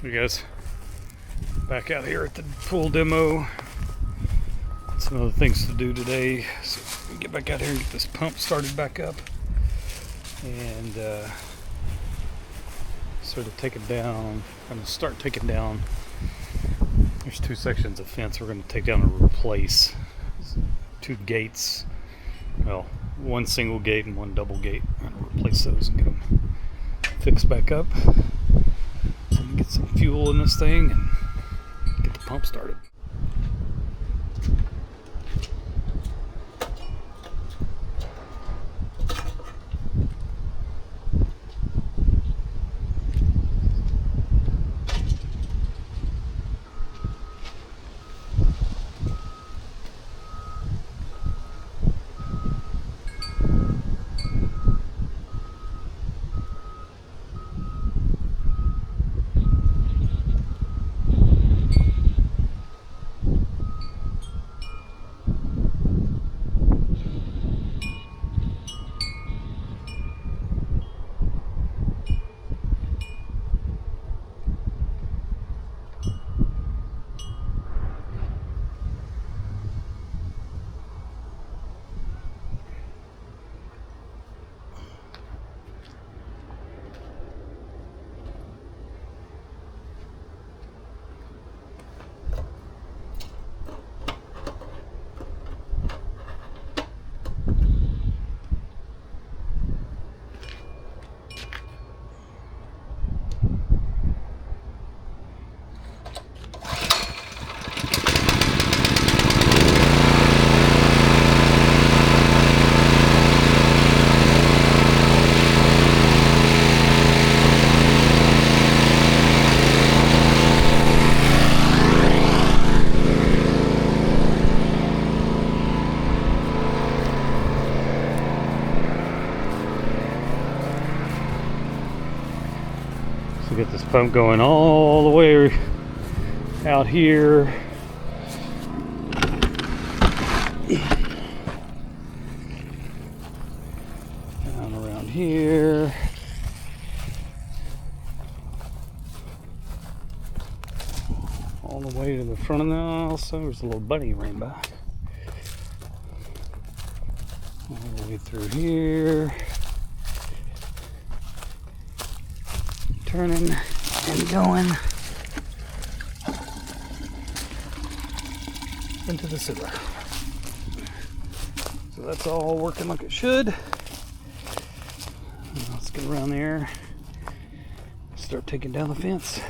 Hey guys, back out here at the pool demo. Some other things to do today, so we get back out here and get this pump started back up, and sort of take it down. I'm going to start taking down. There's two sections of fence we're going to take down and replace. Two gates, well, one single gate and one double gate. I'm going to replace those and get them fixed back up. Get some fuel in this thing and get the pump started. So get this pump going all the way out here. Down around here. All the way to the front of the house. So there's a little bunny ran by. All the way through here. Turning and going into the sewer. So that's all working like it should. Let's get around there, start taking down the fence.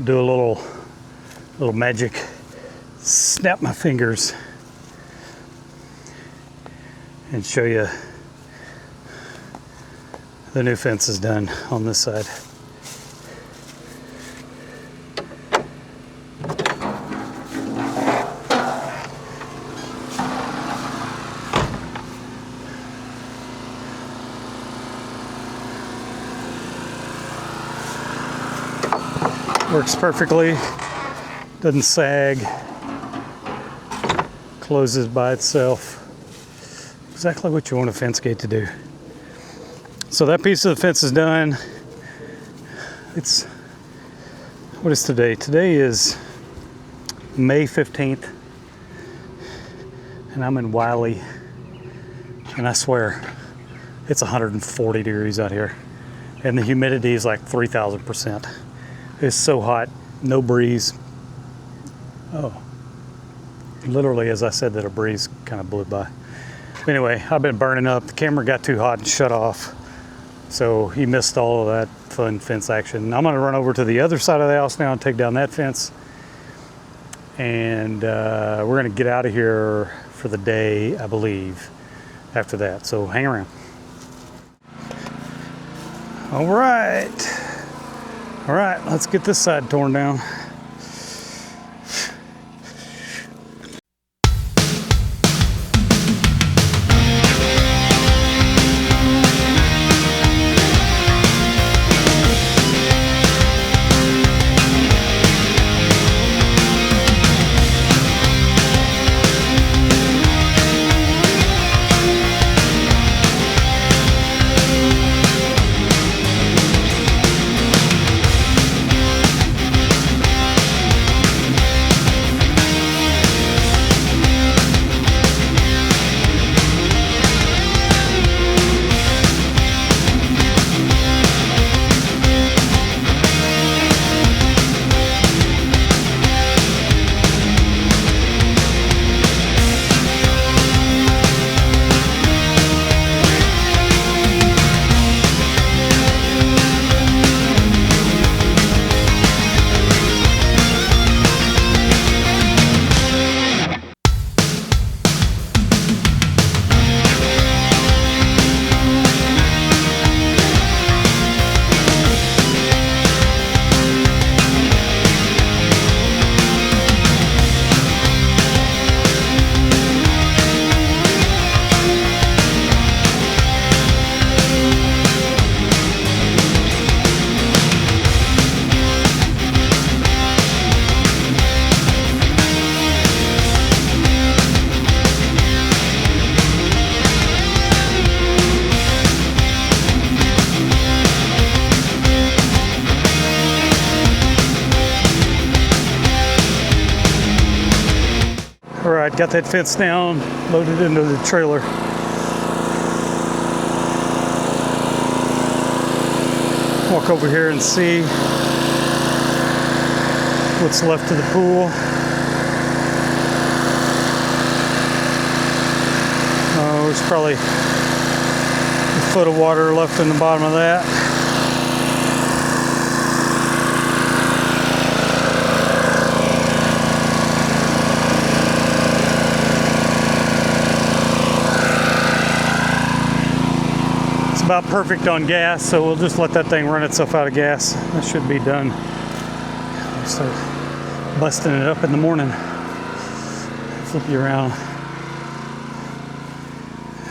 do a little magic, snap my fingers and show you the new fence is done on this side. Works perfectly, doesn't sag, closes by itself. Exactly what you want a fence gate to do. So that piece of the fence is done. What is today? Today is May 15th, and I'm in Wiley, and I swear it's 140 degrees out here, and the humidity is like 3,000%. It's so hot, no breeze. Oh, literally, as I said, that a breeze kind of blew by. Anyway, I've been burning up. The camera got too hot and shut off, so he missed all of that fun fence action. I'm gonna run over to the other side of the house now and take down that fence, and we're gonna get out of here for the day, I believe, after that. So hang around. All right, let's get this side torn down. All right, got that fence down, loaded into the trailer. Walk over here and see what's left of the pool. Oh, there's probably a foot of water left in the bottom of that. About perfect on gas, so we'll just let that thing run itself out of gas. That should be done. I'll start busting it up in the morning. Flip you around.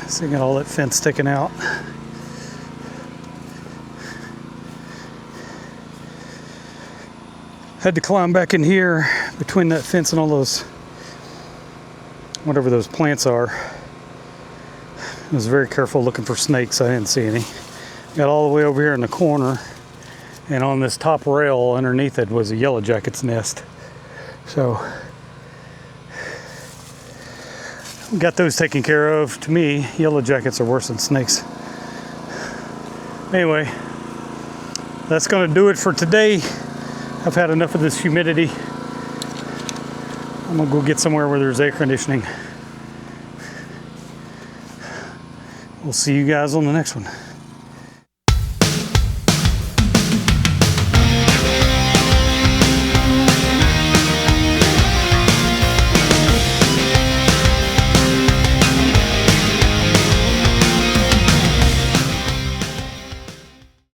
So you got all that fence sticking out. Had to climb back in here between that fence and all those, whatever those plants are. I was very careful looking for snakes. I didn't see any. Got all the way over here in the corner, and on this top rail underneath it was a yellow jacket's nest. So we got those taken care of. To me, yellow jackets are worse than snakes. Anyway, that's going to do it for today. I've had enough of this humidity. I'm going to go get somewhere where there's air conditioning. We'll see you guys on the next one.